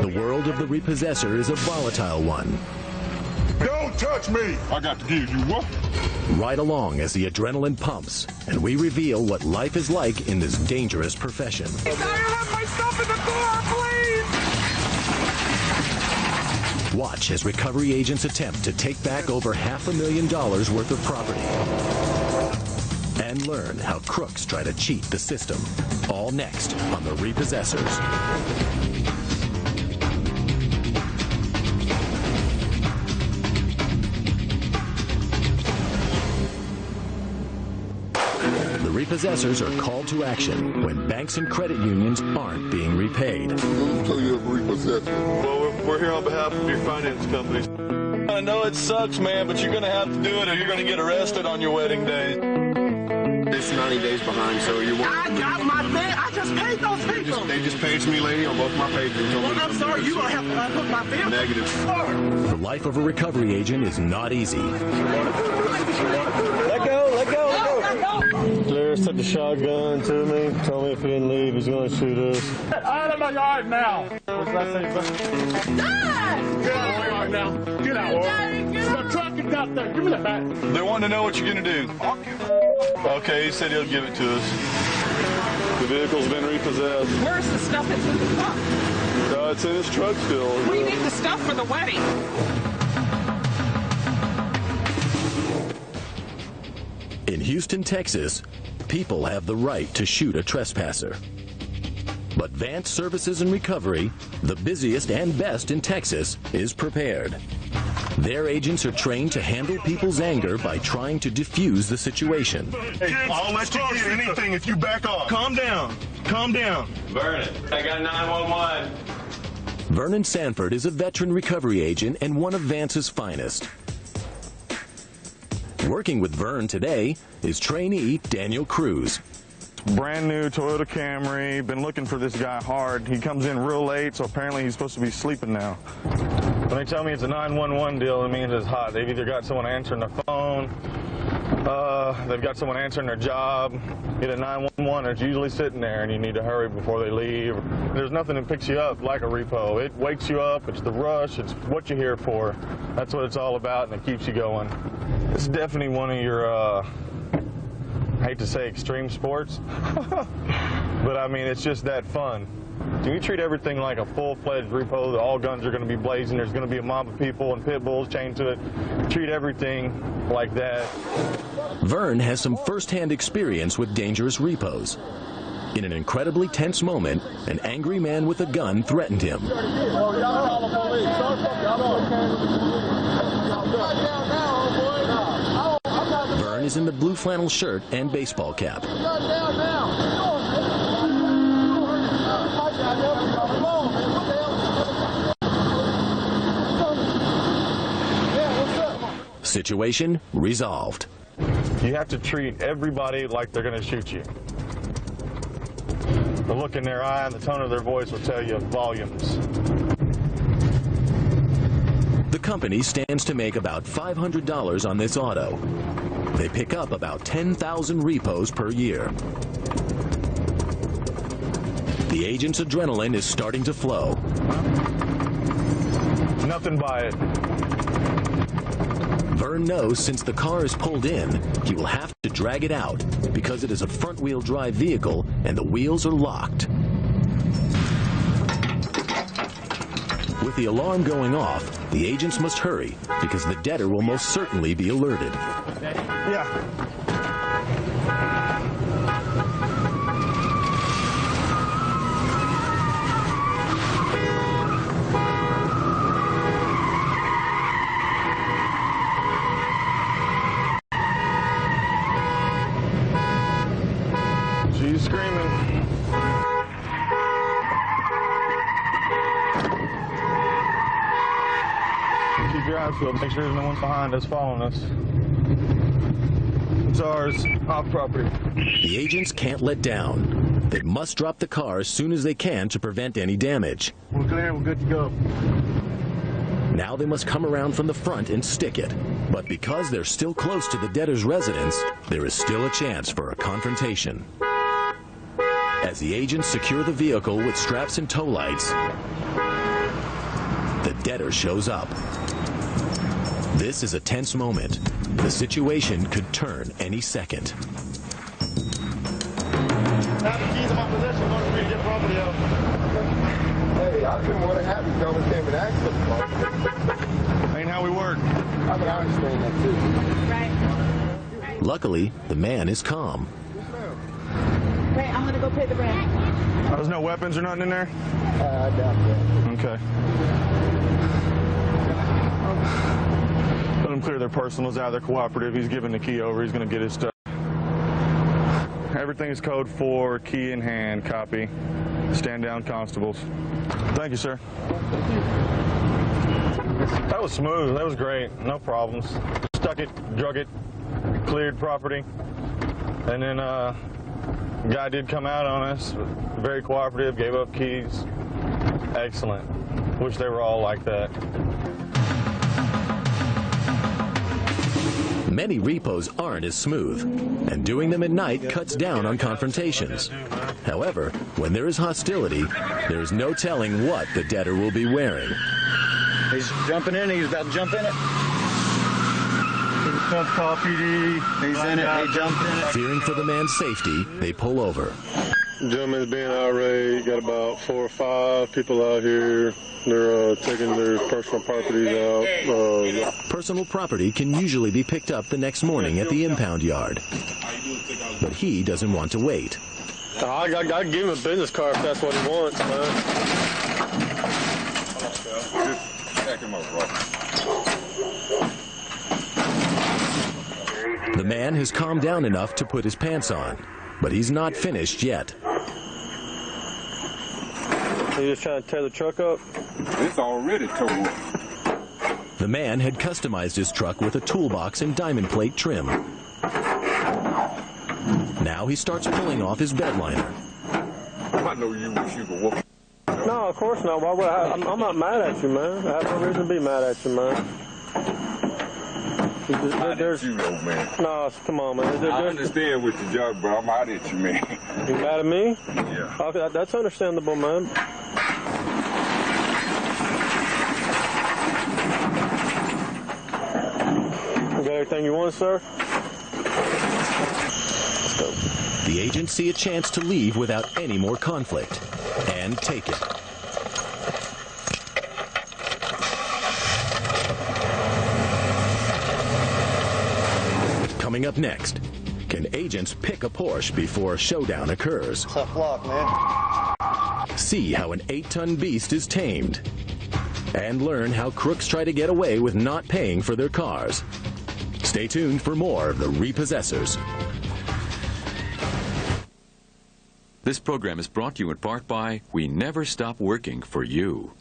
The world of the repossessor is a volatile one. Don't touch me! I got to give you what? Ride along as the adrenaline pumps, and we reveal what life is like in this dangerous profession. I have my stuff in the car, please! Watch as recovery agents attempt to take back over $500,000 worth of property. And learn how crooks try to cheat the system. All next on The Repossessors. The repossessors are called to action when banks and credit unions aren't being repaid. Well, we're here on behalf of your finance companies. I know it sucks, man, but you're going to have to do it or you're going to get arrested on your wedding day. It's 90 days behind, so you want... I got my pay. I just paid those people. They just paid me, lady, on both my pages. Well, I'm sorry. You're going to have to put my bill. Negative. The life of a recovery agent is not easy. Let go, let go, let go. Blair took the shotgun to me, told me if he didn't leave, he's going to shoot us. Out of my yard now! What's that say? Dad! Get out of my yard now! Get out! There's a truck is out there. Give me that back. They want to know what you're going to do. Okay, he said he'll give it to us. The vehicle's been repossessed. Where's the stuff that's in the truck? It's in his truck still. We need the stuff for the wedding. In Houston, Texas, people have the right to shoot a trespasser. But Vance Services and Recovery, the busiest and best in Texas, is prepared. Their agents are trained to handle people's anger by trying to diffuse the situation. Hey, I'll let you get anything if you back off. Calm down. Calm down. Vernon, I got 911. Vernon Sanford is a veteran recovery agent and one of Vance's finest. Working with Vern today is trainee Daniel Cruz. Brand new Toyota Camry, been looking for this guy hard. He comes in real late, so apparently he's supposed to be sleeping now. When they tell me it's a 911 deal, it means it's hot. They've either got someone answering the phone, they've got someone answering their job. Get a 911, it's usually sitting there and you need to hurry before they leave. There's nothing that picks you up like a repo. It wakes you up, it's the rush, it's what you're here for. That's what it's all about, and it keeps you going. It's definitely one of your, I hate to say extreme sports, but I mean, it's just that fun. We treat everything like a full-fledged repo. All guns are going to be blazing. There's going to be a mob of people and pit bulls chained to it. Treat everything like that. Vern has some first-hand experience with dangerous repos. In an incredibly tense moment, an angry man with a gun threatened him. Vern is in the blue flannel shirt and baseball cap. Situation resolved. You have to treat everybody like they're going to shoot you. The look in their eye and the tone of their voice will tell you volumes. The company stands to make about $500 on this auto. They pick up about 10,000 repos per year. The agent's adrenaline is starting to flow. Nothing by it. Vern knows since the car is pulled in, he will have to drag it out because it is a front-wheel drive vehicle and the wheels are locked. With the alarm going off, the agents must hurry because the debtor will most certainly be alerted. Yeah. She's screaming. Keep your eyes peeled. Make sure there's no one behind us following us. It's ours, off property. The agents can't let down. They must drop the car as soon as they can to prevent any damage. We're clear, we're good to go. Now they must come around from the front and stick it. But because they're still close to the debtor's residence, there is still a chance for a confrontation. As the agents secure the vehicle with straps and tow lights, debtor shows up. This is a tense moment. The situation could turn any second. I have the keys in my possession in order for me to get property out. Hey, I didn't want to have you come and came and access. Ain't how we work. I mean, I understand that too. Right. Luckily, the man is calm. Wait, I'm gonna go pay the rent. There's no weapons or nothing in there? I doubt that. Okay. Let them clear their personals out. They're cooperative. He's giving the key over. He's going to get his stuff. Everything is code 4, key in hand, copy. Stand down, constables. Thank you, sir. That was smooth. That was great. No problems. Stuck it, drug it, cleared property. And then guy did come out on us. Very cooperative, gave up keys. Excellent. Wish they were all like that. Many repos aren't as smooth, and doing them at night cuts down on confrontations. However, when there is hostility, there is no telling what the debtor will be wearing. He's jumping in. He's about to jump in it. He's in it. He jumped in it. Fearing for the man's safety, they pull over. Gentleman's being irate. Got about 4 or 5 people out here. They're taking their personal properties out. Personal property can usually be picked up the next morning at the impound yard. But he doesn't want to wait. I give him a business card if that's what he wants, man. The man has calmed down enough to put his pants on, but he's not finished yet. You just trying to tear the truck up? It's already tore up. The man had customized his truck with a toolbox and diamond plate trim. Now he starts pulling off his bed liner. I know you wish you could whoop. No, of course not. Why would I'm not mad at you, man. I have no reason to be mad at you, man. There's you, old man. No, come on, man. I understand with your job, bro. I'm mad at you, man. You mad at me? Yeah. Okay, that's understandable, man. You got everything you want, sir? Let's go. The agents see a chance to leave without any more conflict, and take it. Coming up next, can agents pick a Porsche before a showdown occurs? Tough luck, man. See how an 8-ton beast is tamed. And learn how crooks try to get away with not paying for their cars. Stay tuned for more of the Repossessors. This program is brought to you in part by We Never Stop Working for You.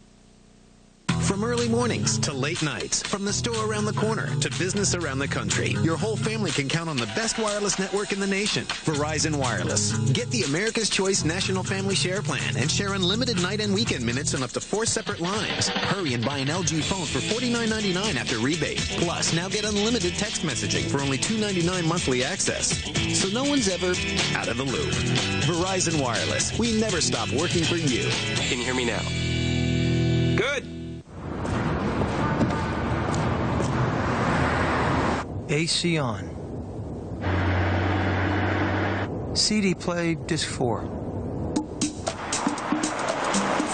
From early mornings to late nights, from the store around the corner to business around the country, your whole family can count on the best wireless network in the nation, Verizon Wireless. Get the America's Choice National Family Share Plan and share unlimited night and weekend minutes on up to 4 separate lines. Hurry and buy an LG phone for $49.99 after rebate. Plus, now get unlimited text messaging for only $2.99 monthly access. So no one's ever out of the loop. Verizon Wireless. We never stop working for you. Can you hear me now? Good. AC on. CD play, disc 4.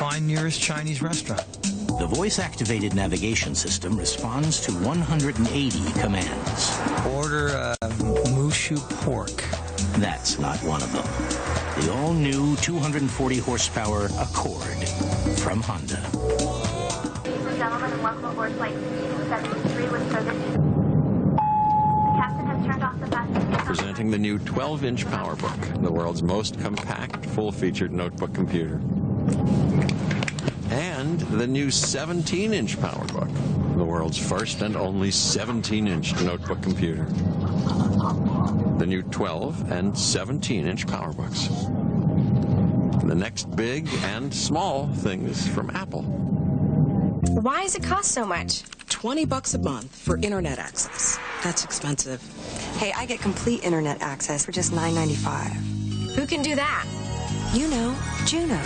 Find nearest Chinese restaurant. The voice-activated navigation system responds to 180 commands. Order Mushu pork. That's not one of them. The all-new 240 horsepower Accord from Honda. Ladies and gentlemen, welcome aboard flight 7273 with service. Presenting the new 12-inch PowerBook, the world's most compact, full-featured notebook computer. And the new 17-inch PowerBook, the world's first and only 17-inch notebook computer. The new 12 and 17-inch PowerBooks. The next big and small things from Apple. Why does it cost so much? $20 a month for internet access. That's expensive. Hey, I get complete internet access for just $9.95. Who can do that? You know, Juno.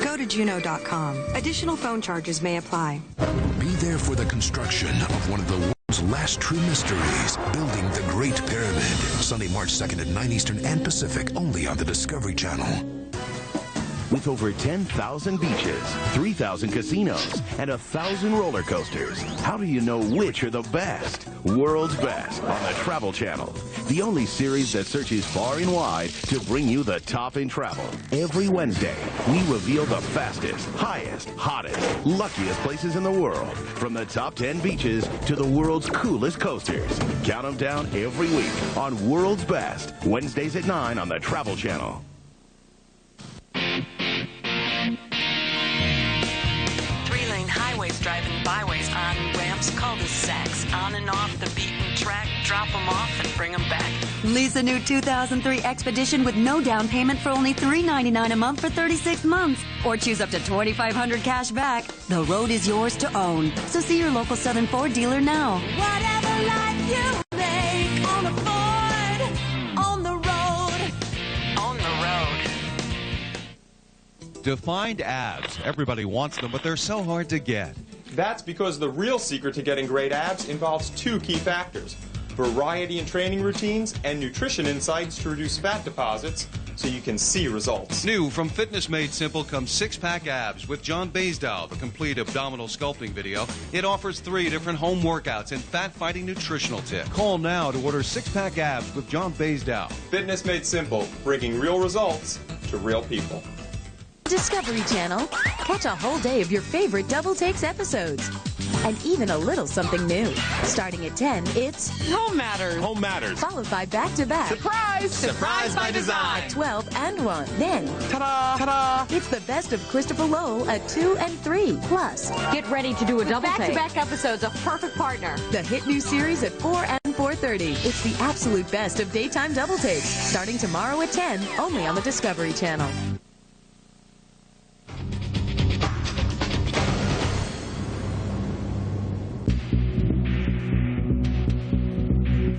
Go to Juno.com. Additional phone charges may apply. Be there for the construction of one of the world's last true mysteries, building the Great Pyramid. Sunday, March 2nd at 9 Eastern and Pacific, only on the Discovery Channel. With over 10,000 beaches, 3,000 casinos, and 1,000 roller coasters, how do you know which are the best? World's Best on the Travel Channel. The only series that searches far and wide to bring you the top in travel. Every Wednesday, we reveal the fastest, highest, hottest, luckiest places in the world. From the top 10 beaches to the world's coolest coasters. Count them down every week on World's Best. Wednesdays at 9 on the Travel Channel. Three-lane highways, driving byways, on ramps, cul-de-sacs, on and off the beaten track, drop them off and bring them back. Lease a new 2003 Expedition with no down payment for only $399 a month for 36 months. Or choose up to $2,500 cash back. The road is yours to own. So see your local Southern Ford dealer now. Whatever life you make on a Ford, on the road. On the road. Defined abs. Everybody wants them, but they're so hard to get. That's because the real secret to getting great abs involves two key factors: variety in training routines and nutrition insights to reduce fat deposits so you can see results. New from Fitness Made Simple comes six-pack abs with John Baisdow, the complete abdominal sculpting video. It offers 3 different home workouts and fat-fighting nutritional tips. Call now to order six-pack abs with John Baisdow. Fitness Made Simple, bringing real results to real people. Discovery Channel. Catch a whole day of your favorite Double Takes episodes. And even a little something new. Starting at 10, it's Home Matters. Home Matters. Followed by Back-to-Back. Surprise! Surprise by Design. 12 and 1. Then, Ta-da! Ta-da! It's the best of Christopher Lowell at 2 and 3. Plus, get ready to do a double take. Back-to-Back episodes of Perfect Partner. The hit new series at 4 and 4:30. It's the absolute best of daytime double takes. Starting tomorrow at 10, only on the Discovery Channel.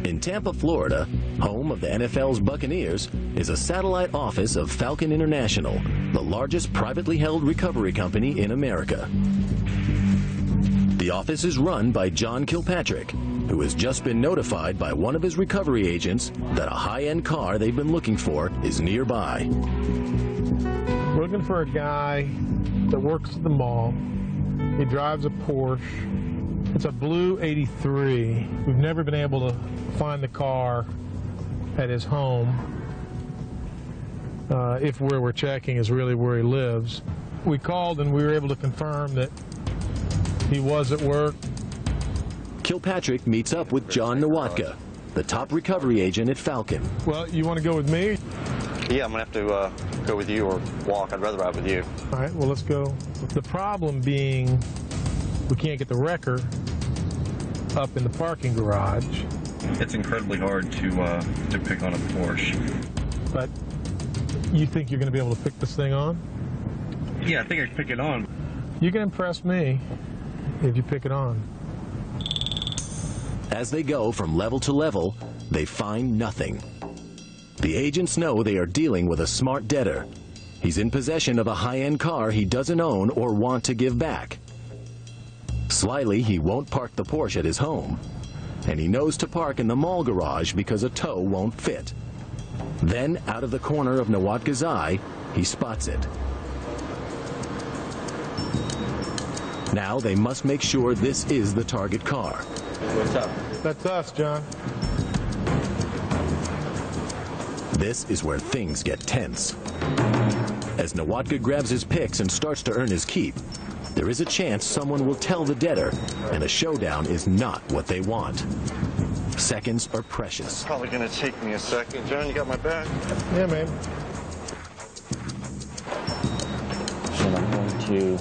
In Tampa, Florida, home of the NFL's Buccaneers, is a satellite office of Falcon International, the largest privately held recovery company in America. The office is run by John Kilpatrick, who has just been notified by one of his recovery agents that a high-end car they've been looking for is nearby. We're looking for a guy that works at the mall. He drives a Porsche. It's a blue 83. We've never been able to find the car at his home. If where we're checking is really where he lives. We called and we were able to confirm that he was at work. Kilpatrick meets up with John Nowatka, the top recovery agent at Falcon. Well, you want to go with me? Yeah, I'm going to have to go with you or walk. I'd rather ride with you. All right, well, let's go. The problem being we can't get the wrecker up in the parking garage. It's incredibly hard to pick on a Porsche. But you think you're going to be able to pick this thing on? Yeah, I think I can pick it on. You can impress me if you pick it on. As they go from level to level, they find nothing. The agents know they are dealing with a smart debtor. He's in possession of a high-end car he doesn't own or want to give back. Slyly, he won't park the Porsche at his home. And he knows to park in the mall garage because a tow won't fit. Then, out of the corner of Nowatka's eye, he spots it. Now they must make sure this is the target car. What's up? That's us, John. This is where things get tense. As Nowatka grabs his picks and starts to earn his keep, there is a chance someone will tell the debtor, and a showdown is not what they want. Seconds are precious. Probably going to take me a second. John, you got my back? Yeah, man. And I'm going to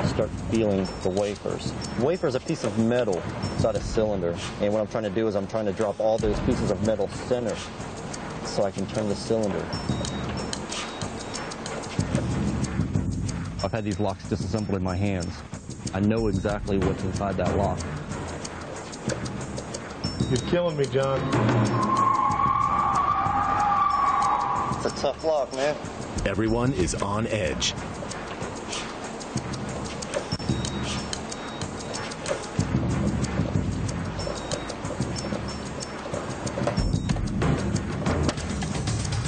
start feeling the wafers. The wafer is a piece of metal inside a cylinder, and what I'm trying to do is I'm trying to drop all those pieces of metal center so I can turn the cylinder. I've had these locks disassembled in my hands. I know exactly what's inside that lock. You're killing me, John. It's a tough lock, man. Everyone is on edge.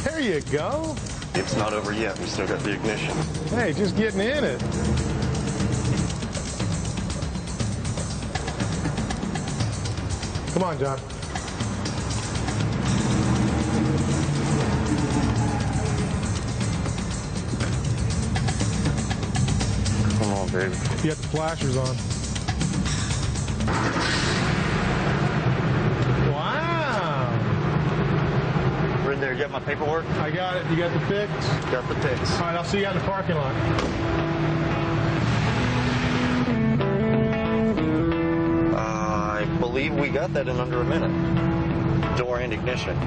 There you go. It's not over yet. We still got the ignition. Hey, just getting in it. Come on, John. Come on, baby. You got the flashers on. Wow. We're in there. You got my paperwork? I got it. You got the pics? Got the pics. All right, I'll see you out in the parking lot. I believe we got that in under a minute. Door and ignition.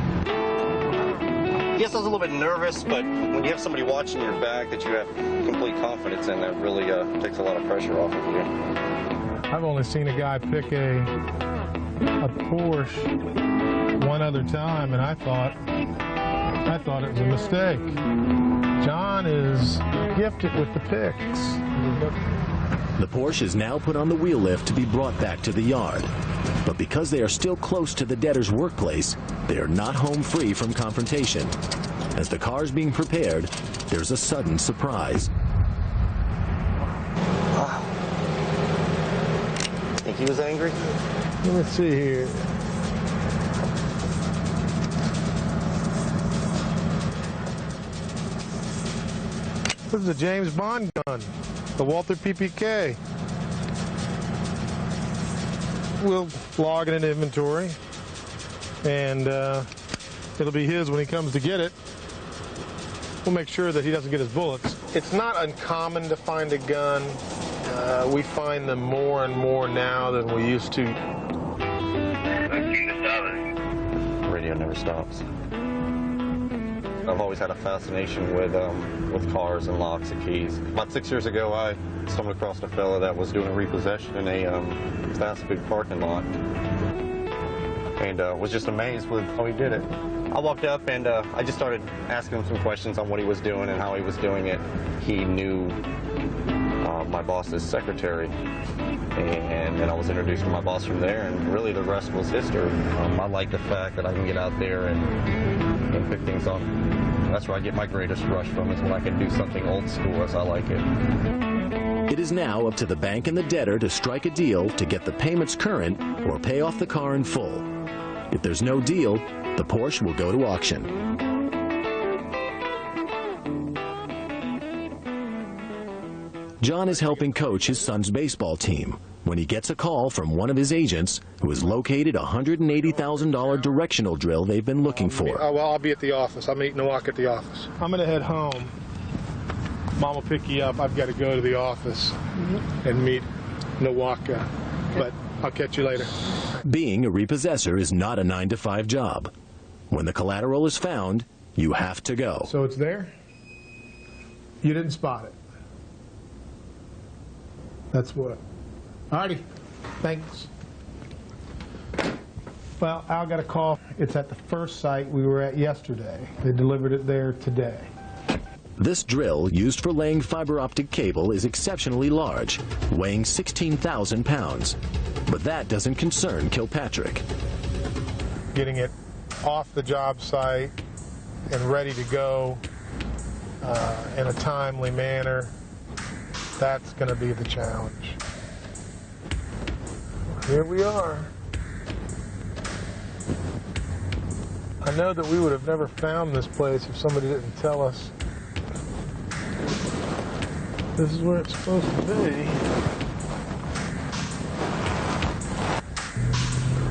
Yes, I was a little bit nervous, but when you have somebody watching your back that you have complete confidence in, that really takes a lot of pressure off of you. I've only seen a guy pick a Porsche one other time, and I thought it was a mistake. John is gifted with the picks. The Porsche is now put on the wheel lift to be brought back to the yard. But because they are still close to the debtor's workplace, they are not home free from confrontation. As the car is being prepared, there's a sudden surprise. Think he was angry? Let's see here. This is a James Bond gun, the Walther PPK. We'll log it into inventory, and it'll be his when he comes to get it. We'll make sure that he doesn't get his bullets. It's not uncommon to find a gun. We find them more and more now than we used to. Radio never stops. I've always had a fascination with cars and locks and keys. About 6 years ago, I stumbled across a fella that was doing a repossession in a fast food parking lot, and was just amazed with how he did it. I walked up and I just started asking him some questions on what he was doing and how he was doing it. He knew my boss's secretary, and then I was introduced to my boss from there, and really the rest was history. I like the fact that I can get out there and pick things up. That's where I get my greatest rush from, is when I can do something old school as I like it. It is now up to the bank and the debtor to strike a deal to get the payments current or pay off the car in full. If there's no deal, the Porsche will go to auction. John is helping coach his son's baseball team when he gets a call from one of his agents who has located a $180,000 directional drill they've been looking for. Well, I'll be at the office. I'm meeting Nawak at the office. I'm going to head home. Mom will pick you up. I've got to go to the office and meet Nawaka, but I'll catch you later. Being a repossessor is not a 9-to-5 job. When the collateral is found, you have to go. So it's there? You didn't spot it? That's what. Alrighty, thanks. Well, Al got a call. It's at the first site we were at yesterday. They delivered it there today. This drill, used for laying fiber optic cable, is exceptionally large, weighing 16,000 pounds. But that doesn't concern Kilpatrick. Getting it off the job site and ready to go in a timely manner, that's going to be the challenge. Here we are. I know that we would have never found this place if somebody didn't tell us. This is where it's supposed to be.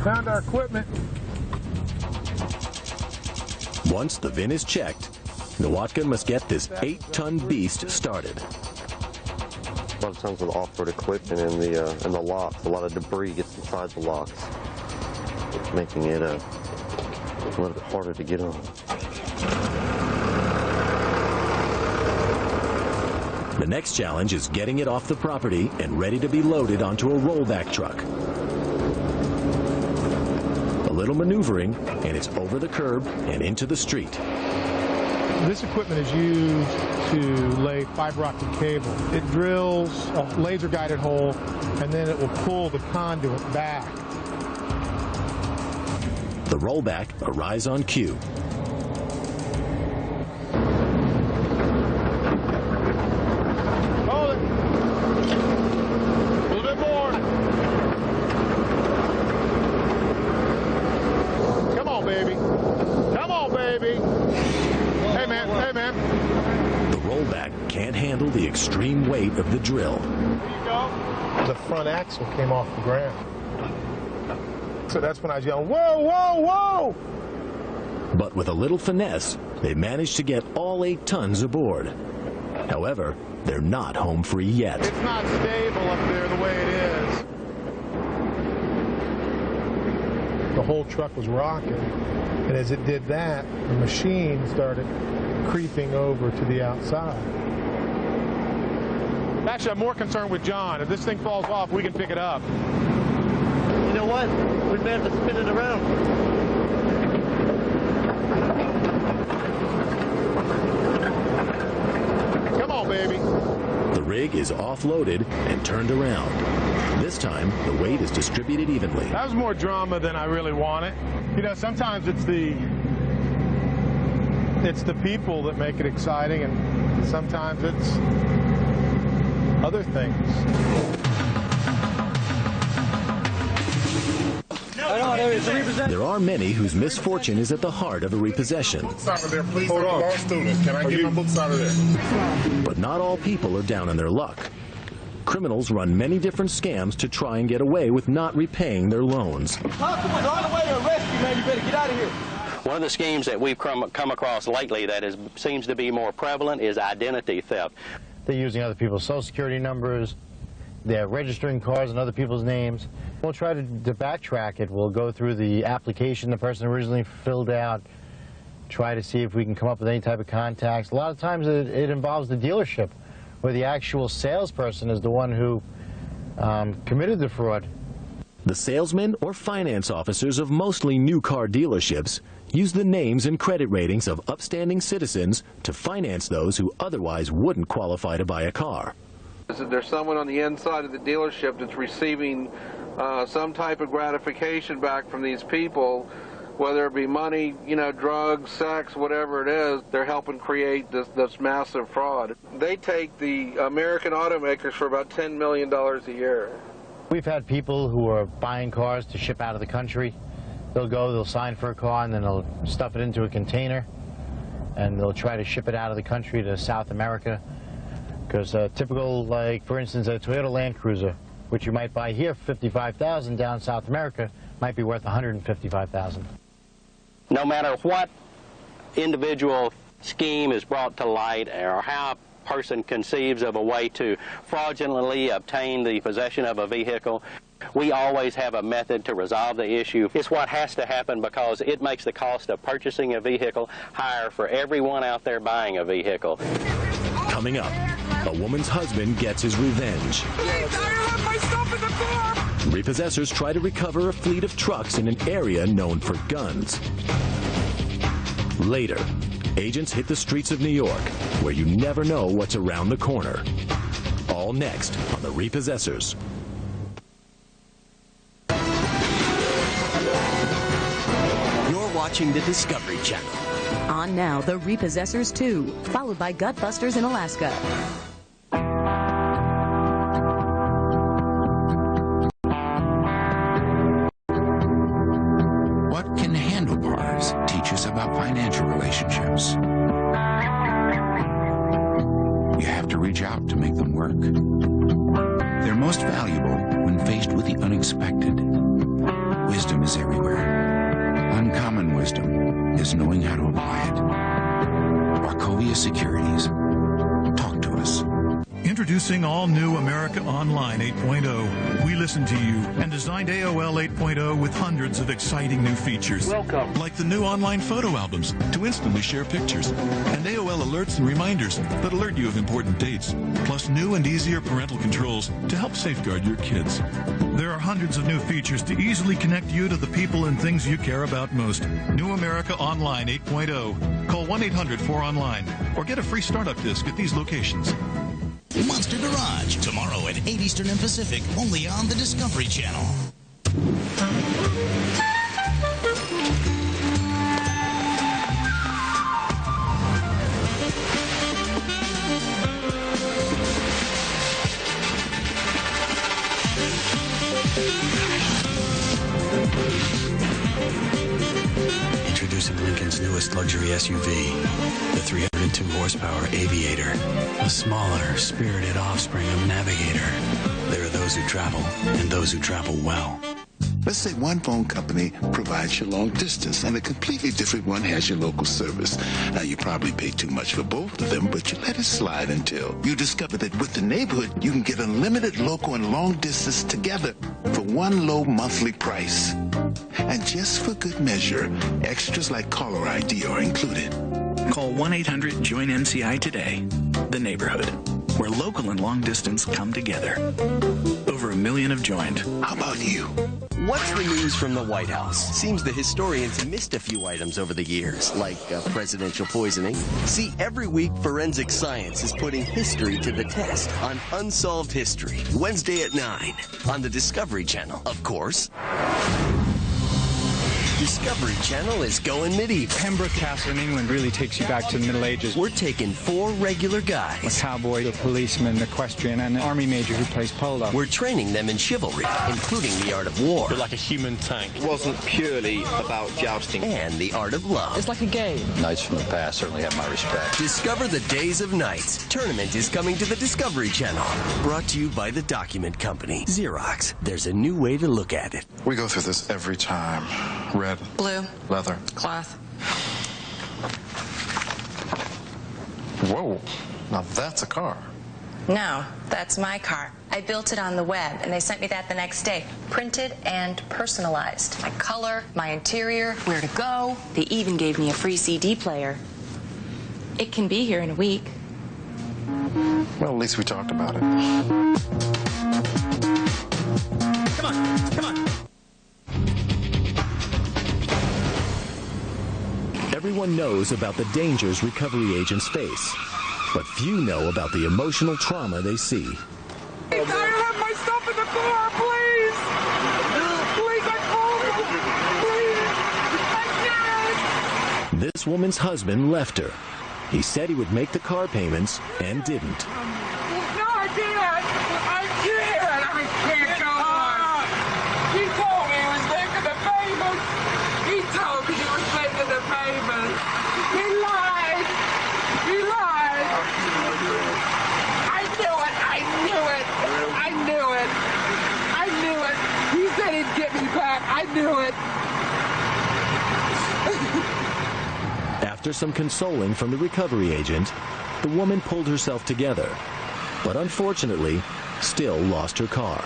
Found our equipment. Once the VIN is checked, Nawatka must get this 8-ton beast started. A lot of times with off-road equipment and the locks, a lot of debris gets inside the locks, making it a little bit harder to get on. The next challenge is getting it off the property and ready to be loaded onto a rollback truck. A little maneuvering, and it's over the curb and into the street. This equipment is used to lay fiber optic cable. It drills a laser-guided hole, and then it will pull the conduit back. The rollback arrives on cue. Hold it. A little bit more. Come on, baby. Come on, baby. Hey, man. Hey, man. The rollback can't handle the extreme weight of the drill. There you go. The front axle came off the ground. So that's when I was yelling, whoa, whoa, whoa! But with a little finesse, they managed to get all 8 tons aboard. However, they're not home free yet. It's not stable up there the way it is. The whole truck was rocking. And as it did that, the machine started creeping over to the outside. Actually, I'm more concerned with John. If this thing falls off, we can pick it up. You know what? We may have to spin it around. Come on, baby. The rig is offloaded and turned around. This time, the weight is distributed evenly. That was more drama than I really wanted. You know, sometimes it's the people that make it exciting, and sometimes it's other things. There are many whose misfortune is at the heart of a repossession. Books out of there, please. Hold on. Student. Can I get my books out of there? But not all people are down on their luck. Criminals run many different scams to try and get away with not repaying their loans. Constable is on the way to arrest you, man. You better get out of here. One of the schemes that we've come across lately that seems to be more prevalent is identity theft. They're using other people's social security numbers. They're registering cars in other people's names. We'll try to backtrack it. We'll go through the application the person originally filled out, try to see if we can come up with any type of contacts. A lot of times it involves the dealership, where the actual salesperson is the one who committed the fraud. The salesmen or finance officers of mostly new car dealerships use the names and credit ratings of upstanding citizens to finance those who otherwise wouldn't qualify to buy a car. There's someone on the inside of the dealership that's receiving some type of gratification back from these people, whether it be money, you know, drugs, sex, whatever it is. They're helping create this massive fraud. They take the American automakers for about $10 million a year. We've had people who are buying cars to ship out of the country. They'll go, they'll sign for a car, and then they'll stuff it into a container, and they'll try to ship it out of the country to South America. Because typical, like, for instance, a Toyota Land Cruiser, which you might buy here for $55,000 down South America, might be worth $155,000. No matter what individual scheme is brought to light or how a person conceives of a way to fraudulently obtain the possession of a vehicle, we always have a method to resolve the issue. It's what has to happen because it makes the cost of purchasing a vehicle higher for everyone out there buying a vehicle. Coming up, a woman's husband gets his revenge. Repossessors try to recover a fleet of trucks in an area known for guns. Later, agents hit the streets of New York, where you never know what's around the corner. All next on The Repossessors. You're watching the Discovery Channel. On now, The Repossessors 2, followed by Gutbusters in Alaska. What can handlebars teach us about financial relationships? You have to reach out to make them work. They're most valuable when faced with the unexpected. Wisdom is everywhere. Uncommon wisdom is knowing how to apply it. Wachovia Securities. Talk to us. Introducing all new America Online 8.0. We listened to you and designed AOL 8.0 with hundreds of exciting new features. Welcome. Like the new online photo albums to instantly share pictures, and AOL alerts and reminders that alert you of important dates, plus new and easier parental controls to help safeguard your kids. There are hundreds of new features to easily connect you to the people and things you care about most. New America Online 8.0. Call 1-800-4ONLINE or get a free startup disc at these locations. Monster Garage, tomorrow at 8 Eastern and Pacific, only on the Discovery Channel. Introducing Lincoln's newest luxury SUV, the 302 horsepower Aviator, a smaller, spirited offspring of Navigator. There are those who travel and those who travel well. Let's say one phone company provides you long distance and a completely different one has your local service. Now, you probably pay too much for both of them, but you let it slide until you discover that with the neighborhood, you can get unlimited local and long distance together for one low monthly price. And just for good measure, extras like caller ID are included. Call 1-800-JOIN-NCI today. The neighborhood, where local and long distance come together. Over 1 million have joined. How about you? What's the news from the White House? Seems the historians missed a few items over the years, like presidential poisoning. See, every week, forensic science is putting history to the test on Unsolved History, Wednesday at 9 on the Discovery Channel, of course. Discovery Channel is going medieval. Pembroke Castle in England really takes you back to the Middle Ages. We're taking 4 regular guys. A cowboy, a policeman, an equestrian, and an army major who plays polo. We're training them in chivalry, including the art of war. You're like a human tank. It wasn't purely about jousting. And the art of love. It's like a game. Knights from the past certainly have my respect. Discover the Days of Knights. Tournament is coming to the Discovery Channel. Brought to you by the Document Company. Xerox. There's a new way to look at it. We go through this every time. Red. Blue. Leather. Cloth. Whoa. Now that's a car. No, that's my car. I built it on the web, and they sent me that the next day. Printed and personalized. My color, my interior, where to go. They even gave me a free CD player. It can be here in a week. Well, at least we talked about it. Come on, come on. Everyone knows about the dangers recovery agents face, but few know about the emotional trauma they see. I have my stuff in the car, please! Please, I called you! Please! I can't! This woman's husband left her. He said he would make the car payments and didn't. No, I can't! I can't go on! He told me he was making the payments! He told me he was making the payments! He lied! He lied! I knew it! I knew it! I knew it! I knew it! He said he'd get me back! I knew it! After some consoling from the recovery agent, the woman pulled herself together, but unfortunately, still lost her car.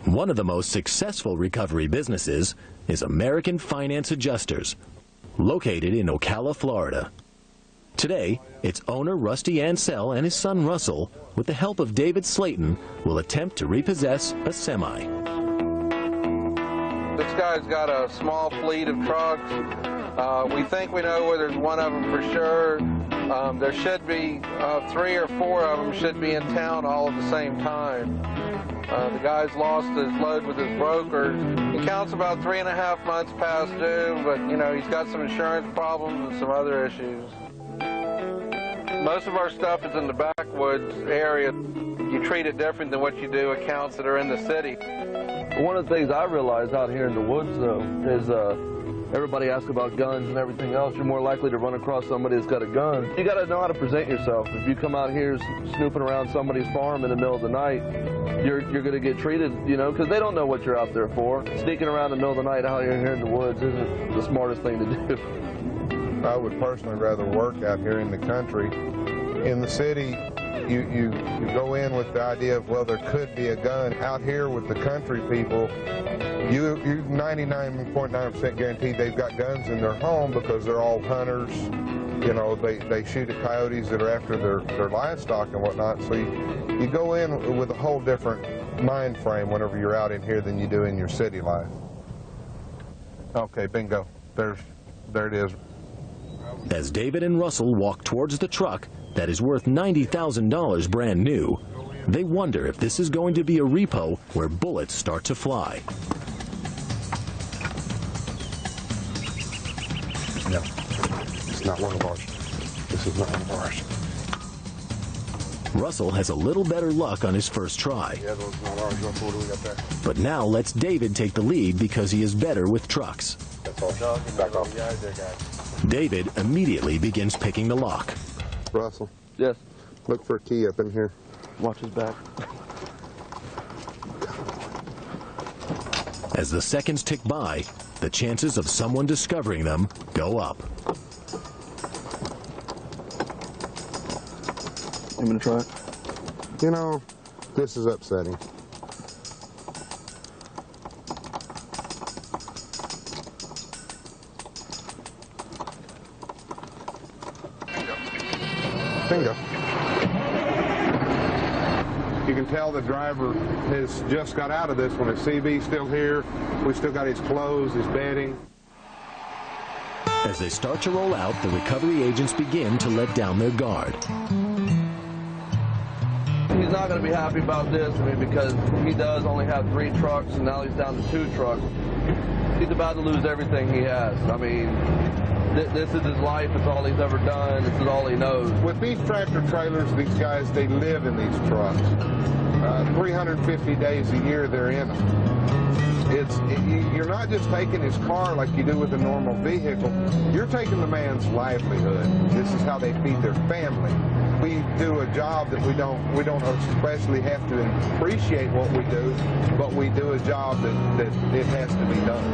One of the most successful recovery businesses is American Finance Adjusters, located in Ocala, Florida. Today, its owner Rusty Ansell and his son Russell, with the help of David Slayton, will attempt to repossess a semi. This guy's got a small fleet of trucks. We think we know where there's one of them for sure. There should be 3 or 4 of them should be in town all at the same time. The guy's lost his load with his broker. He counts about 3.5 months past due, but you know, he's got some insurance problems and some other issues. Most of our stuff is in the backwoods area. You treat it different than what you do accounts that are in the city. One of the things I realize out here in the woods, though, is everybody asks about guns and everything else. You're more likely to run across somebody that's got a gun. You got to know how to present yourself. If you come out here snooping around somebody's farm in the middle of the night, you're going to get treated, you know, because they don't know what you're out there for. Sneaking around in the middle of the night out here in the woods isn't the smartest thing to do. I would personally rather work out here in the country. In the city, you go in with the idea of, well, there could be a gun. Out here with the country people, you're 99.9% guaranteed they've got guns in their home because they're all hunters. You know, they shoot at coyotes that are after their livestock and whatnot. So you go in with a whole different mind frame whenever you're out in here than you do in your city life. Okay, bingo. There it is. As David and Russell walk towards the truck that is worth $90,000 brand new, they wonder if this is going to be a repo where bullets start to fly. No, it's not one of ours. This is not one of ours. Russell has a little better luck on his first try. Yeah, those not ours. Russell, what do we got there? But now lets David take the lead because he is better with trucks. That's all. Back off. David immediately begins picking the lock. Russell. Yes. Look for a key up in here. Watch his back. As the seconds tick by, the chances of someone discovering them go up. You gonna try it? You know, this is upsetting. Bingo. You can tell the driver has just got out of this one. His CB's still here. We still got his clothes, his bedding. As they start to roll out, the recovery agents begin to let down their guard. He's not going to be happy about this, I mean, because he does only have 3 trucks, and now he's down to 2 trucks. He's about to lose everything he has. I mean, this is his life. It's all he's ever done. This is all he knows. With these tractor trailers, these guys, they live in these trucks. 350 days a year they're in them. You're not just taking his car like you do with a normal vehicle. You're taking the man's livelihood. This is how they feed their family. We do a job that we don't especially have to appreciate what we do, but we do a job that it has to be done.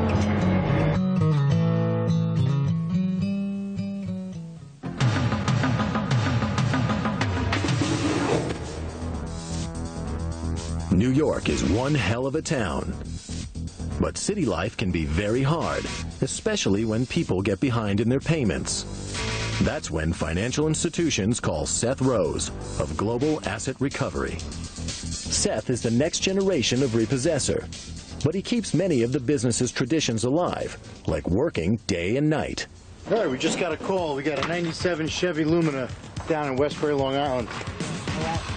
New York is one hell of a town. But city life can be very hard, especially when people get behind in their payments. That's when financial institutions call Seth Rose of Global Asset Recovery. Seth is the next generation of repossessor, but he keeps many of the business's traditions alive, like working day and night. All right, we just got a call. We got a 97 Chevy Lumina down in Westbury, Long Island.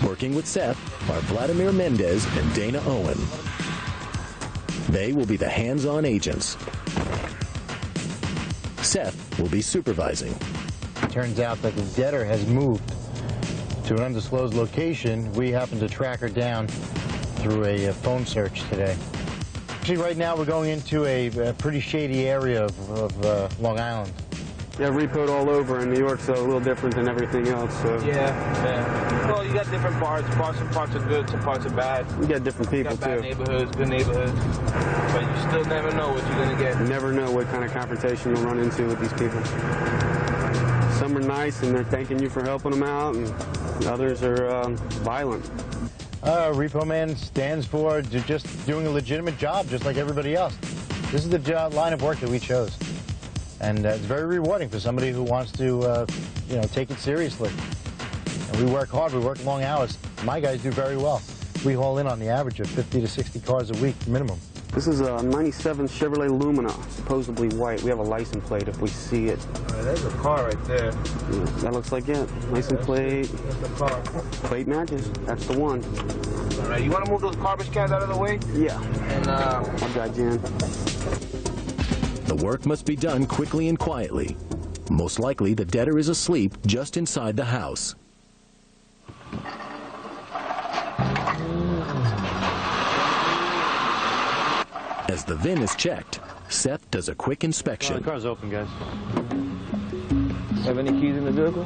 Working with Seth are Vladimir Mendez and Dana Owen. They will be the hands-on agents. Seth will be supervising. Turns out that the debtor has moved to an undisclosed location. We happened to track her down through a phone search today. Actually, right now we're going into a pretty shady area of Long Island. Yeah, repoed all over, and New York's a little different than everything else. So. Yeah. Well, you got different parts. Some parts are good, some parts are bad. You got different people, you got bad too. Neighborhoods, good neighborhoods. But you still never know what you're going to get. You never know what kind of confrontation you'll run into with these people. Some are nice, and they're thanking you for helping them out, and others are violent. Repo Man stands for just doing a legitimate job, just like everybody else. This is the line of work that we chose. And it's very rewarding for somebody who wants to, take it seriously. And we work hard, we work long hours. My guys do very well. We haul in on the average of 50 to 60 cars a week minimum. This is a 97 Chevrolet Lumina, supposedly white. We have a license plate if we see it. There's a car right there. Yeah, that looks like it. License plate. That's the car. Plate matches. That's the one. All right, you want to move those garbage cans out of the way? Yeah. And I got Jen. The work must be done quickly and quietly. Most likely, the debtor is asleep just inside the house. As the VIN is checked, Seth does a quick inspection. The car's open, guys. Have any keys in the vehicle?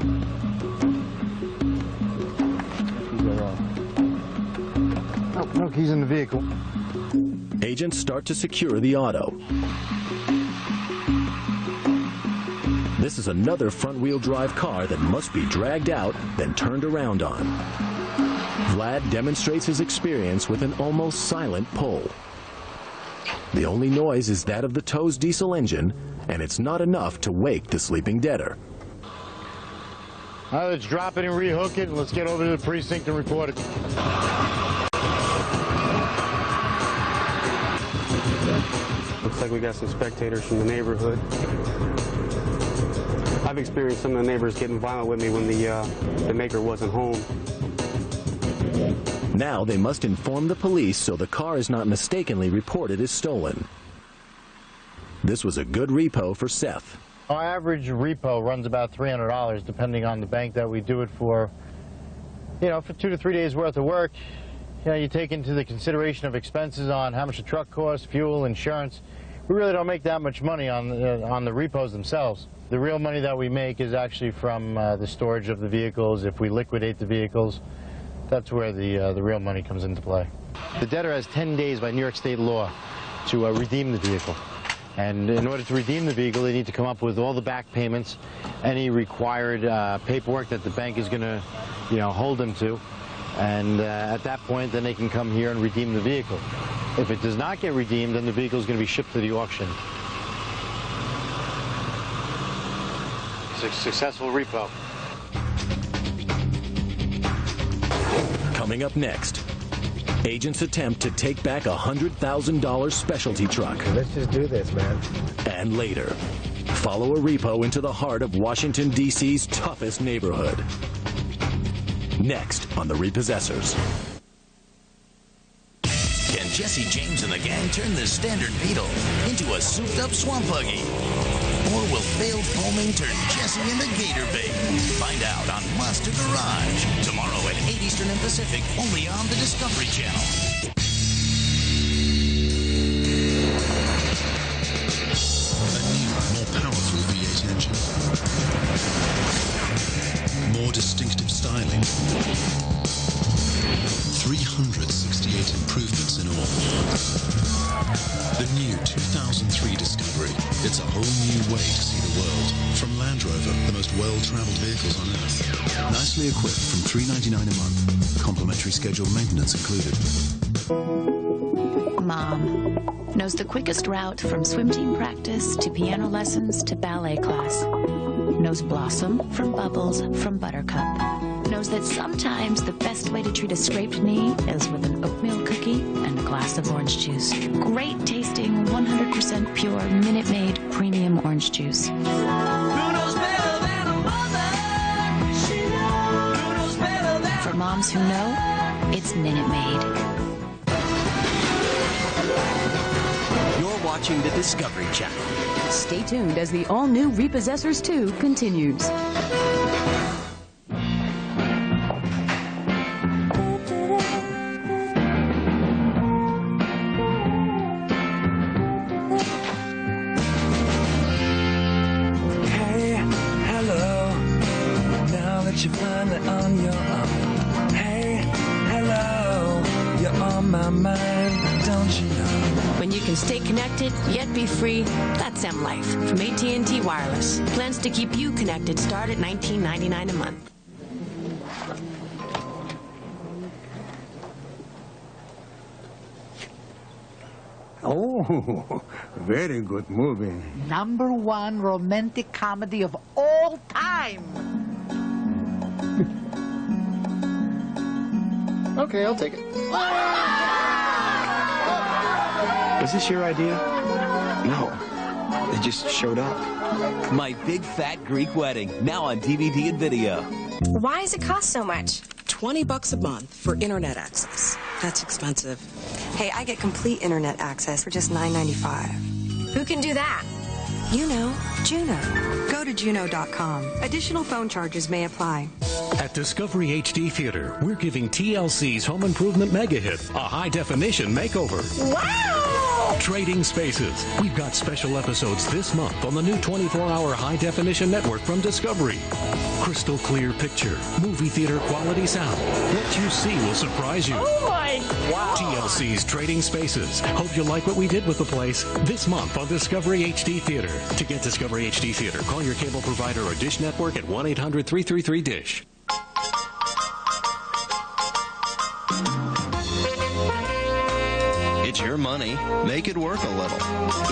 No keys in the vehicle. Agents start to secure the auto. This is another front-wheel drive car that must be dragged out, then turned around on. Vlad demonstrates his experience with an almost silent pull. The only noise is that of the tow's diesel engine, and it's not enough to wake the sleeping debtor. All right, let's drop it and rehook it, and let's get over to the precinct and report it. Looks like we got some spectators from the neighborhood. I've experienced some of the neighbors getting violent with me when the maker wasn't home. Now they must inform the police so the car is not mistakenly reported as stolen. This was a good repo for Seth. Our average repo runs about $300, depending on the bank that we do it for. You know, for 2 to 3 days worth of work, you know, you take into the consideration of expenses on how much the truck costs, fuel, insurance. We really don't make that much money on the repos themselves. The real money that we make is actually from the storage of the vehicles. If we liquidate the vehicles, that's where the real money comes into play. The debtor has 10 days by New York State law to redeem the vehicle. And in order to redeem the vehicle, they need to come up with all the back payments, any required paperwork that the bank is going to, you know, hold them to. And at that point, then they can come here and redeem the vehicle. If it does not get redeemed, then the vehicle is going to be shipped to the auction. It's a successful repo. Coming up next, agents attempt to take back a $100,000 specialty truck. Let's just do this, man. And later, follow a repo into the heart of Washington, D.C.'s toughest neighborhood. Next on The Repossessors. Can Jesse James and the gang turn the standard Beetle into a souped-up swamp buggy? Or will failed foaming turn Jesse into Gator Bait? Find out on Monster Garage tomorrow at 8 Eastern and Pacific, only on the Discovery Channel. A new, more powerful V8 engine. More distinctive styling. 368 improvements in all. The new 2003 Discovery. It's a whole new way to see the world. From Land Rover, the most well-traveled vehicles on Earth. Nicely equipped from $399 a month. Complimentary scheduled maintenance included. Mom knows the quickest route from swim team practice to piano lessons to ballet class. Knows Blossom from Bubbles from Buttercup. Knows that sometimes the best way to treat a scraped knee is with an oatmeal cookie and a glass of orange juice. Great tasting, 100% pure, Minute Maid premium orange juice. Who knows better than a mother? She knows. Who knows better than For moms who know, it's Minute Maid. You're watching the Discovery Channel. Stay tuned as the all-new Repossessors 2 continues. You're finally on your own. Hey, hello, you're on my mind, don't you know? When you can stay connected, yet be free, that's M Life from AT&T Wireless. Plans to keep you connected start at $19.99 a month. Oh, very good movie. #1 romantic comedy of all time. Okay, I'll take it. Was this your idea? No. They just showed up. My Big Fat Greek Wedding, now on DVD and video. Why does it cost so much? $20 a month for internet access. That's expensive. Hey, I get complete internet access for just $9.95. Who can do that? You know, Juno. Go to Juno.com. Additional phone charges may apply. At Discovery HD Theater, we're giving TLC's home improvement mega hit a high-definition makeover. Wow! Trading Spaces. We've got special episodes this month on the new 24-hour high-definition network from Discovery. Crystal clear picture, movie theater quality sound. What you see will surprise you. Oh my! Wow! TLC's Trading Spaces. Hope you like what we did with the place this month on Discovery HD Theater. To get Discovery HD Theater, call your cable provider or Dish Network at 1-800-333-DISH. It's your money. Make it work a little.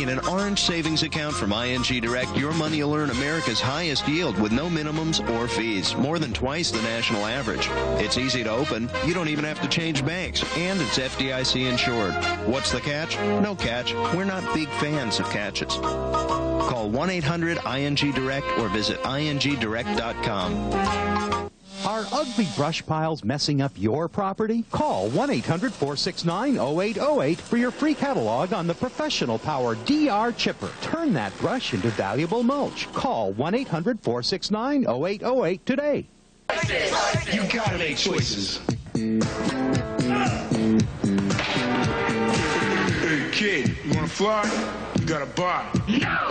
In an Orange Savings account from ING Direct, your money will earn America's highest yield with no minimums or fees, more than twice the national average. It's easy to open. You don't even have to change banks, and it's FDIC insured. What's the catch? No catch. We're not big fans of catches. Call 1-800-ING-DIRECT or visit ingdirect.com. Are ugly brush piles messing up your property? Call 1-800-469-0808 for your free catalog on the professional power DR Chipper. Turn that brush into valuable mulch. Call 1-800-469-0808 today. You gotta make choices. Hey kid, you wanna fly? You gotta buy. No!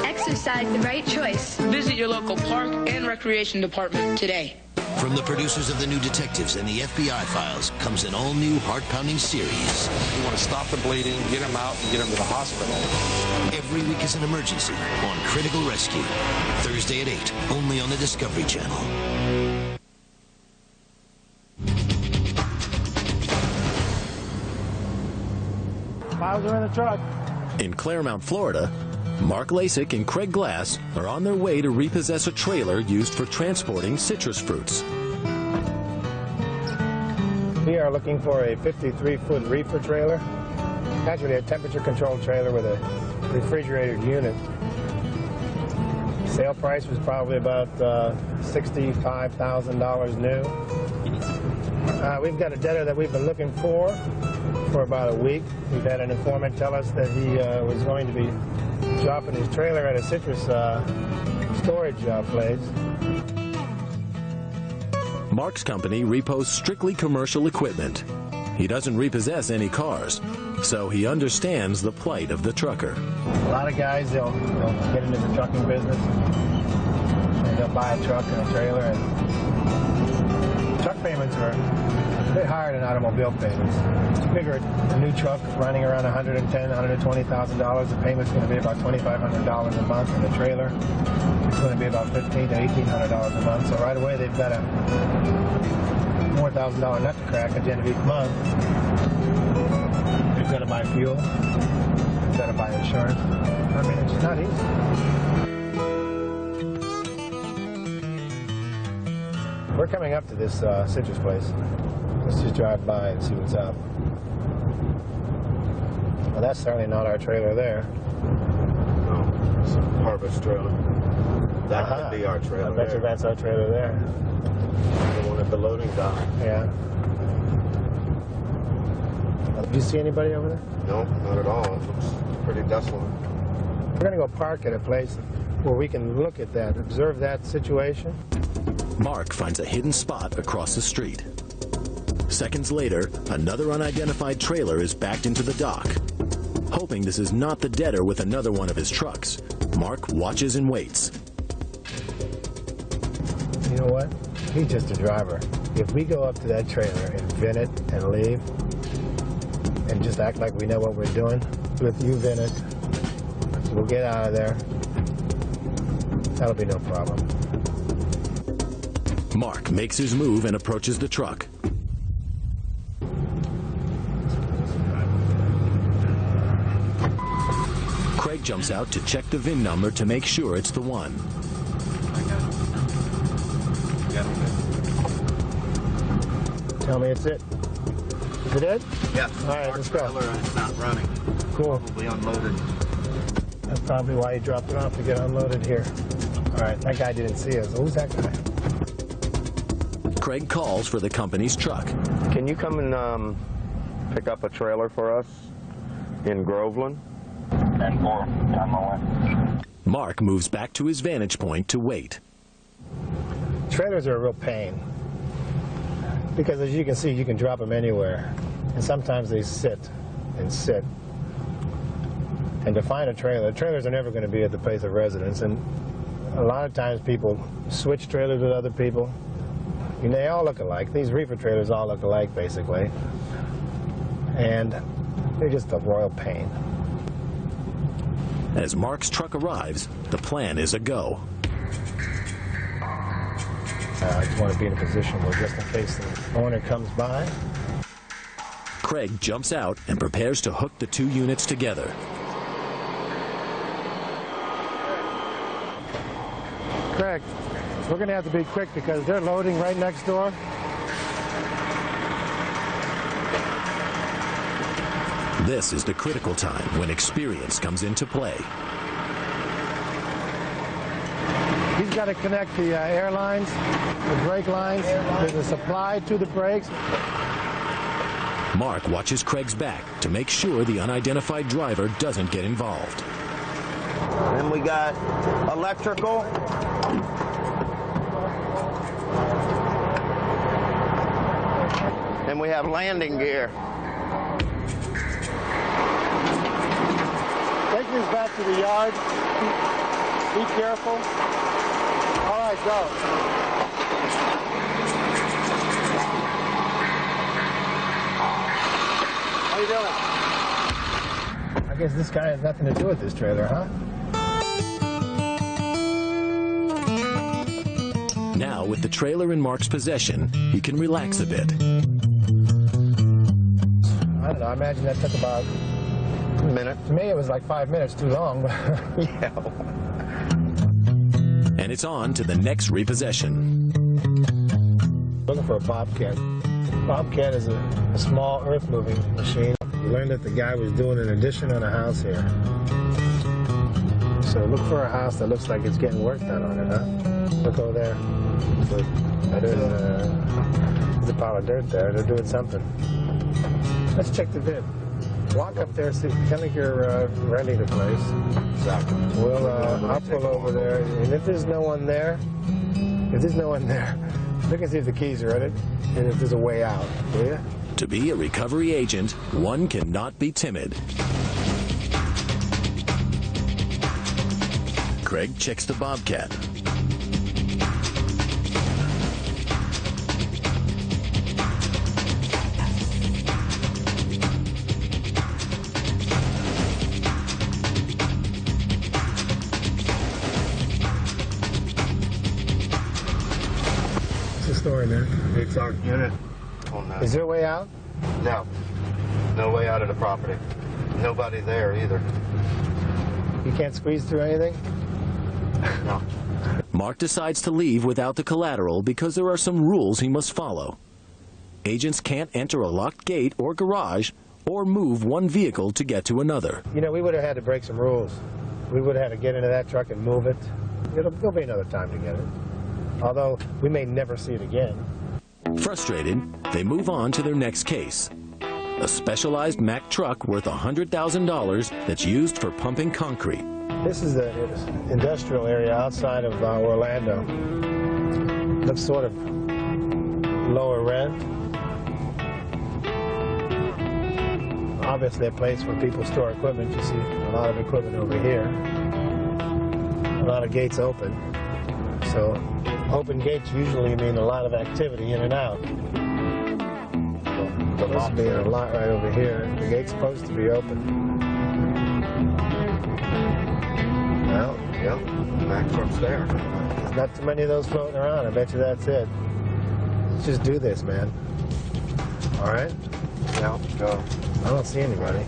Exercise the right choice. Visit your local park and recreation department today. From the producers of The New Detectives and the FBI Files comes an all-new heart-pounding series. You want to stop the bleeding, get him out, and get him to the hospital. Every week is an emergency on Critical Rescue. Thursday at 8, only on the Discovery Channel. Files are in the truck. In Claremont, Florida, Mark Lasik and Craig Glass are on their way to repossess a trailer used for transporting citrus fruits. We are looking for a 53-foot reefer trailer, actually a temperature-controlled trailer with a refrigerated unit. Sale price was probably about $65,000 new. We've got a debtor that we've been looking for about a week. We've had an informant tell us that he was going to be dropping his trailer at a citrus storage place. Mark's company repos strictly commercial equipment. He doesn't repossess any cars, so he understands the plight of the trucker. A lot of guys, they'll get into the trucking business, and they'll buy a truck and a trailer, and truck payments are a bit higher than automobile payments. You figure a new truck running around $110,000, $120,000, the payment's going to be about $2,500 a month, and the trailer is going to be about $1,500 to $1,800 a month. So right away they've got a $4,000 nut to crack at the end of each month. They've got to buy fuel. They've got to buy insurance. I mean, it's not easy. We're coming up to this citrus place. Let's just drive by and see what's up. Well, that's certainly not our trailer there. No, it's a harvest trailer. That could be our trailer. I bet you that's our trailer there. The one at the loading dock. Yeah. Did you see anybody over there? No, not at all. It looks pretty desolate. We're going to go park at a place where we can look at that, observe that situation. Mark finds a hidden spot across the street. Seconds later, another unidentified trailer is backed into the dock. Hoping this is not the debtor with another one of his trucks, Mark watches and waits. You know what? He's just a driver. If we go up to that trailer and vin it and leave, and just act like we know what we're doing, with you vin it, we'll get out of there. That'll be no problem. Mark makes his move and approaches the truck. Craig jumps out to check the VIN number to make sure it's the one. Tell me it's it. Is it it? Yeah. All right, let's go. And it's not running. Cool. Probably unloaded. That's probably why he dropped it off to get unloaded here. All right, that guy didn't see us. Who's that guy? Craig calls for the company's truck. Can you come and pick up a trailer for us in Groveland? 10-4, on my way. Mark moves back to his vantage point to wait. Trailers are a real pain because, as you can see, you can drop them anywhere, and sometimes they sit and sit. And to find a trailer, trailers are never going to be at the place of residence, and a lot of times people switch trailers with other people. And they all look alike. These reefer trailers all look alike, basically. And they're just a royal pain. As Mark's truck arrives, the plan is a go. I just want to be in a position where, just in case the owner comes by. Craig jumps out and prepares to hook the two units together. Craig, we're going to have to be quick because they're loading right next door. This is the critical time when experience comes into play. He's got to connect the air lines, the brake lines, there's a supply to the brakes. Mark watches Craig's back to make sure the unidentified driver doesn't get involved. Then we got electrical. And we have landing gear. Take these back to the yard. Be careful. All right, go. How you doing? I guess this guy has nothing to do with this trailer, huh? Now, with the trailer in Mark's possession, he can relax a bit. I don't know, I imagine that took about a minute. To me, it was like 5 minutes too long. Yeah. And it's on to the next repossession. Looking for a bobcat. Bobcat is a small earth-moving machine. We learned that the guy was doing an addition on a house here. So look for a house that looks like it's getting work done on it, huh? Look over there. So there's a pile of dirt there. They're doing something. Let's check the vid. Walk up there, see, tell me you're renting the place. Exactly. Well, I'll pull over there, and if there's no one there, look and see if the keys are in it, and if there's a way out, will you? To be a recovery agent, one cannot be timid. Craig checks the bobcat. Story, man. It's our unit. Is there a way out? No. No way out of the property. Nobody there either. You can't squeeze through anything? No. Mark decides to leave without the collateral because there are some rules he must follow. Agents can't enter a locked gate or garage or move one vehicle to get to another. You know, we would have had to break some rules. We would have had to get into that truck and move it. There'll be another time to get it. Although we may never see it again. Frustrated, they move on to their next case. A specialized Mack truck worth $100,000 that's used for pumping concrete. This is the industrial area outside of Orlando. Looks sort of lower rent. Obviously a place where people store equipment. You see a lot of equipment over here. A lot of gates open. So open gates usually mean a lot of activity in and out. There must be a lot right over here. The gate's supposed to be open. Well, yep, Mack truck's there. There's not too many of those floating around. I bet you that's it. Let's just do this, man. All right? Yeah, go. I don't see anybody.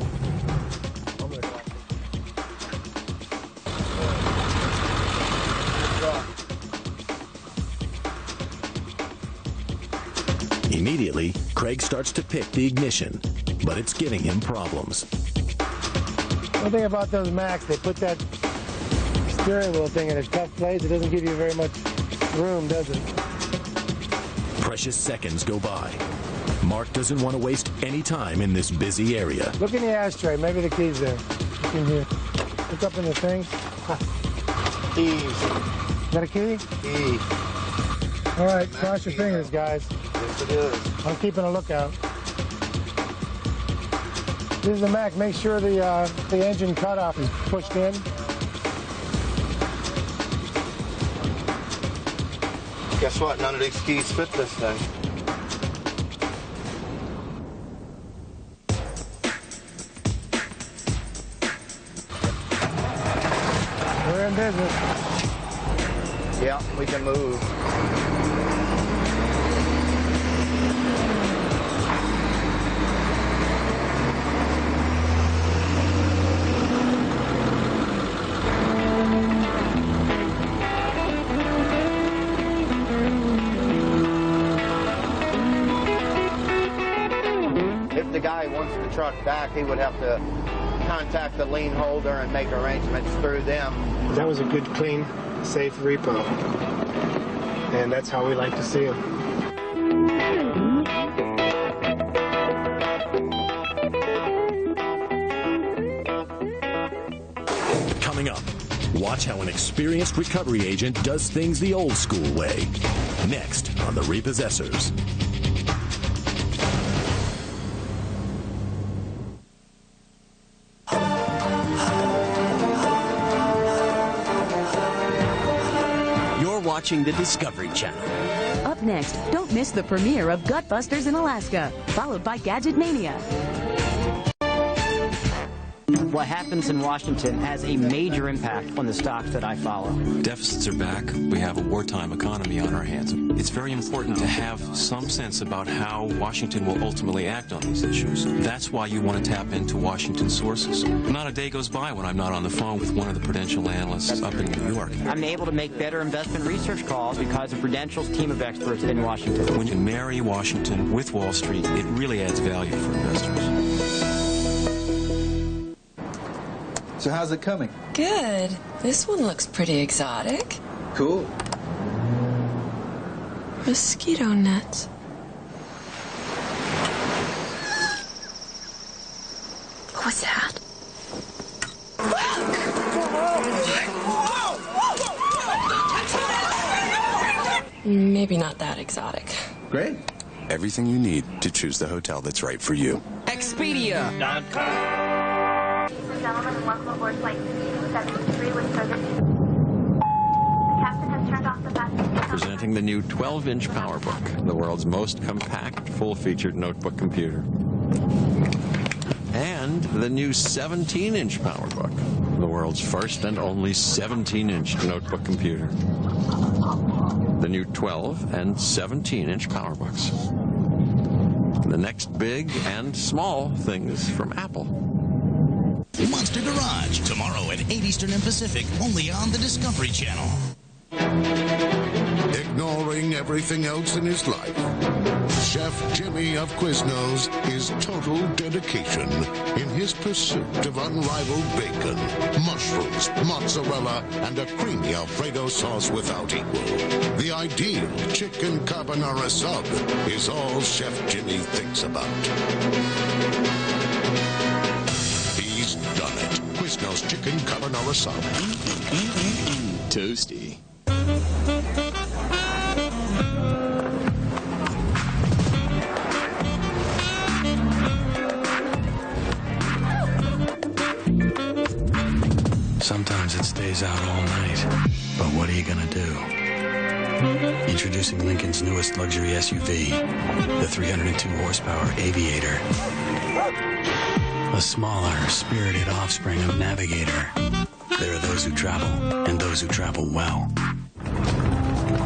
Immediately, Craig starts to pick the ignition, but it's giving him problems. One thing about those Macks, they put that steering wheel thing in a tough place. It doesn't give you very much room, does it? Precious seconds go by. Mark doesn't want to waste any time in this busy area. Look in the ashtray. Maybe the key's there. Look in here. Look up in the thing. Keys. Got a key? Key. All right, cross your fingers, guys. Yes, it is. I'm keeping a lookout. This is the Mac. Make sure the engine cutoff is pushed in. Guess what? None of these keys fit this thing. We're in business. Yeah, we can move. If the guy wants the truck back, he would have to contact the lien holder and make arrangements through them. That was a good, clean, safe repo. And that's how we like to see them. Coming up, watch how an experienced recovery agent does things the old school way. Next on the Repossessors. Watching the Discovery Channel. Up next, don't miss the premiere of Gutbusters in Alaska, followed by Gadget Mania. What happens in Washington has a major impact on the stocks that I follow. Deficits are back. We have a wartime economy on our hands. It's very important to have some sense about how Washington will ultimately act on these issues. That's why you want to tap into Washington sources. Not a day goes by when I'm not on the phone with one of the Prudential analysts up in New York. I'm able to make better investment research calls because of Prudential's team of experts in Washington. When you marry Washington with Wall Street, it really adds value for investors. So how's it coming? Good. This one looks pretty exotic. Cool. Mosquito nets. What's that? Maybe not that exotic. Great. Everything you need to choose the hotel that's right for you. Expedia.com. Gentlemen, welcome aboard flight 273 with service. The captain has turned off the passenger. Presenting the new 12-inch PowerBook, the world's most compact, full-featured notebook computer. And the new 17-inch PowerBook, the world's first and only 17-inch notebook computer. The new 12 and 17-inch PowerBooks. The next big and small things from Apple. Monster Garage, tomorrow at 8 Eastern and Pacific, only on the Discovery Channel. Ignoring everything else in his life, Chef Jimmy of Quiznos is total dedication in his pursuit of unrivaled bacon, mushrooms, mozzarella, and a creamy Alfredo sauce without equal. The ideal chicken carbonara sub is all Chef Jimmy thinks about. He's done it. Quiznos chicken carbonara sub. Toasty. Sometimes it stays out all night, but what are you gonna do? Introducing Lincoln's newest luxury SUV, the 302 horsepower Aviator. A smaller, spirited offspring of Navigator. There are those who travel, and those who travel well.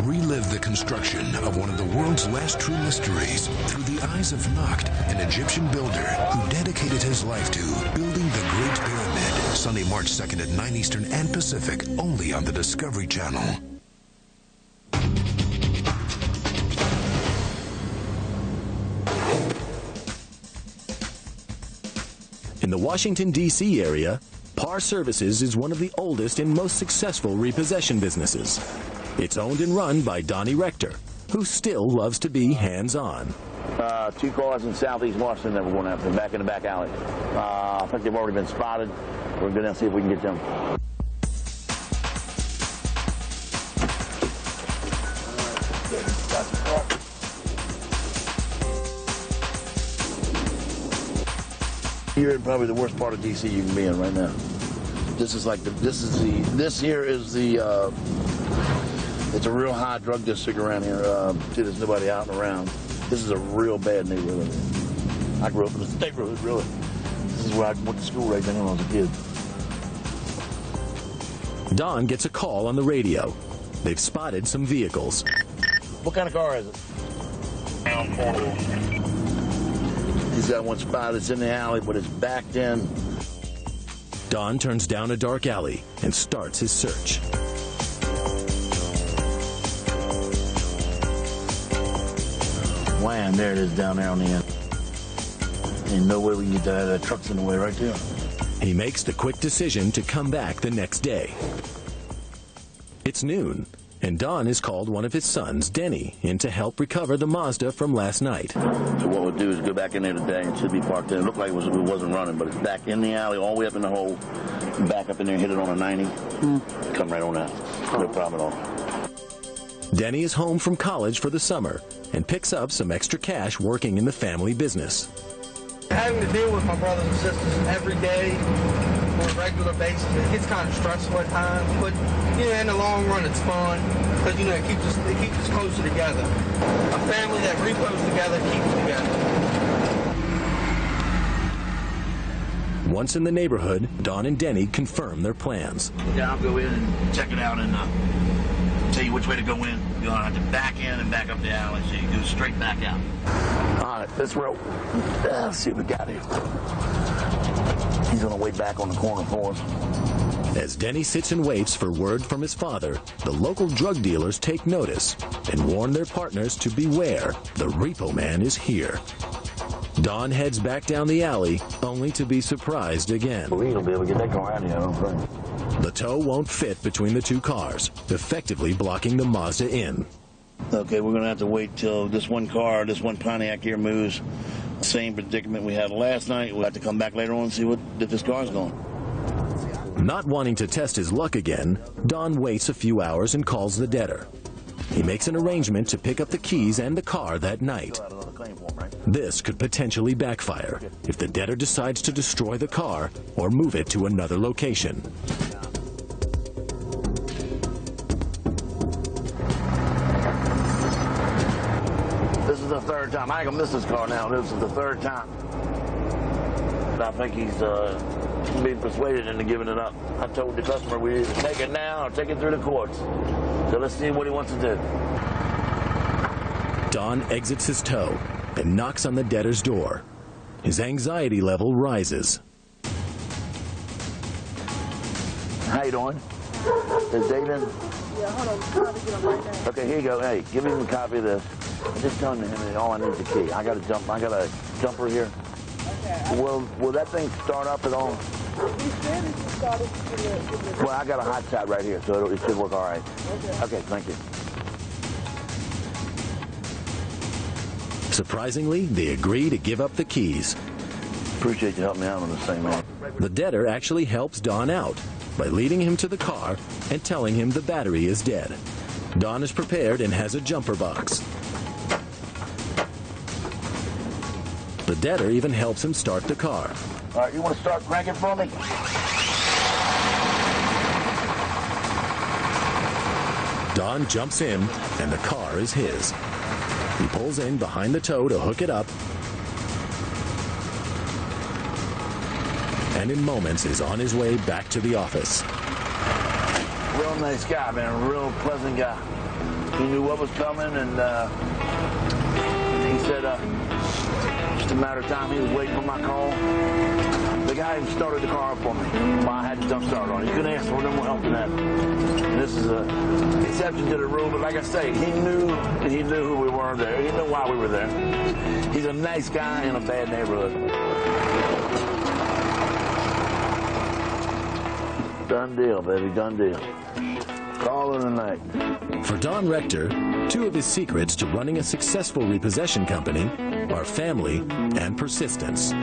Relive the construction of one of the world's last true mysteries through the eyes of Nakht, an Egyptian builder who dedicated his life to building the Great Pyramid. Sunday, March 2nd at 9 Eastern and Pacific, only on the Discovery Channel. In the Washington, D.C. area, Par Services is one of the oldest and most successful repossession businesses. It's owned and run by Donnie Rector, who still loves to be hands-on. 2 cars in southeast Washington that were going after them, back in the back alley. I think they've already been spotted. We're going to go down and see if we can get them. You're in probably the worst part of DC you can be in right now. This is like this here is the, it's a real high drug district around here. See, there's nobody out and around. This is a real bad neighborhood. I grew up in this neighborhood, really. This is where I went to school right then when I was a kid. Don gets a call on the radio. They've spotted some vehicles. What kind of car is it? He's got one spot that's in the alley, but it's backed in. Don turns down a dark alley and starts his search. Wham, there it is down there on the end. Ain't no way we can get that truck's in the way right there. He makes the quick decision to come back the next day. It's noon, and Don has called one of his sons, Denny, in to help recover the Mazda from last night. So what we'll do is go back in there today. It should be parked there. It looked like it wasn't running, but it's back in the alley, all the way up in the hole. Back up in there, hit it on a 90. Come right on out. No problem at all. Denny is home from college for the summer and picks up some extra cash working in the family business. Having to deal with my brothers and sisters every day on a regular basis, it gets kind of stressful at times, but in the long run it's fun because it keeps us closer together. A family that repos together keeps together. Once in the neighborhood, Don and Denny confirm their plans. Yeah, I'll go in and check it out and tell you which way to go in. You're going to have to back in and back up the alley, so you go straight back out. All right, let's roll. Let's see what we got here. He's going to wait back on the corner for us. As Denny sits and waits for word from his father, the local drug dealers take notice and warn their partners to beware. The repo man is here. Don heads back down the alley, only to be surprised again. We ain't going to be able to get that car out of here, I don't think. The tow won't fit between the two cars, effectively blocking the Mazda in. Okay, we're going to have to wait till this one Pontiac here moves. Same predicament we had last night. We'll have to come back later on and see if this car's going. Not wanting to test his luck again, Don waits a few hours and calls the debtor. He makes an arrangement to pick up the keys and the car that night. This could potentially backfire if the debtor decides to destroy the car or move it to another location. This is the third time. I ain't gonna miss this car now. This is the third time. I think he's being persuaded into giving it up. I told the customer we either take it now or take it through the courts. So let's see what he wants to do. Don exits his tow and knocks on the debtor's door. His anxiety level rises. How you doing? Is Dave in? Yeah, hold on. I'm trying to get him right now. Okay, here you go. Hey, give him a copy of this. I just done to him that all I need is a key. I got a jumper here. Okay. Will that thing start up at all? He said it should start up. Well, I got a hot shot right here, so it should work all right. Okay, thank you. Surprisingly, they agree to give up the keys. Appreciate you helping me out on this thing, man. The debtor actually helps Don out by leading him to the car and telling him the battery is dead. Don is prepared and has a jumper box. The debtor even helps him start the car. All right, you want to start cranking for me? Don jumps in, and the car is his. He pulls in behind the tow to hook it up, and in moments is on his way back to the office. Real nice guy, man. Real pleasant guy. He knew what was coming, and he said just a matter of time. He was waiting for my call. The guy who started the car up for me while I had the jump start on. You couldn't ask for no more help than that. And this is a exception to the rule, but like I say, he knew who we were there. He knew why we were there. He's a nice guy in a bad neighborhood. Done deal, baby, done deal. Call it a night. For Don Rector, two of his secrets to running a successful repossession company are family and persistence.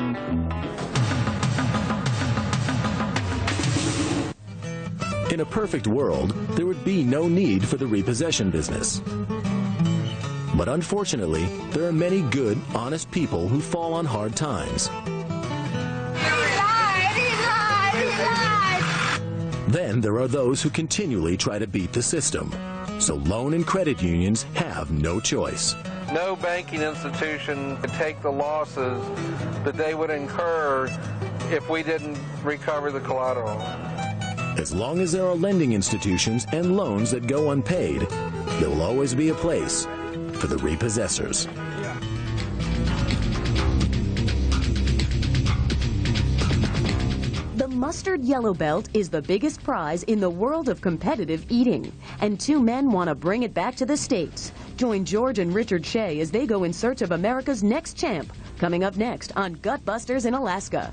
In a perfect world, there would be no need for the repossession business. But unfortunately, there are many good, honest people who fall on hard times. Then there are those who continually try to beat the system. So loan and credit unions have no choice. No banking institution could take the losses that they would incur if we didn't recover the collateral. As long as there are lending institutions and loans that go unpaid, there will always be a place for the repossessors. The mustard yellow belt is the biggest prize in the world of competitive eating, and two men want to bring it back to the States. Join George and Richard Shea as they go in search of America's next champ, coming up next on Gutbusters in Alaska.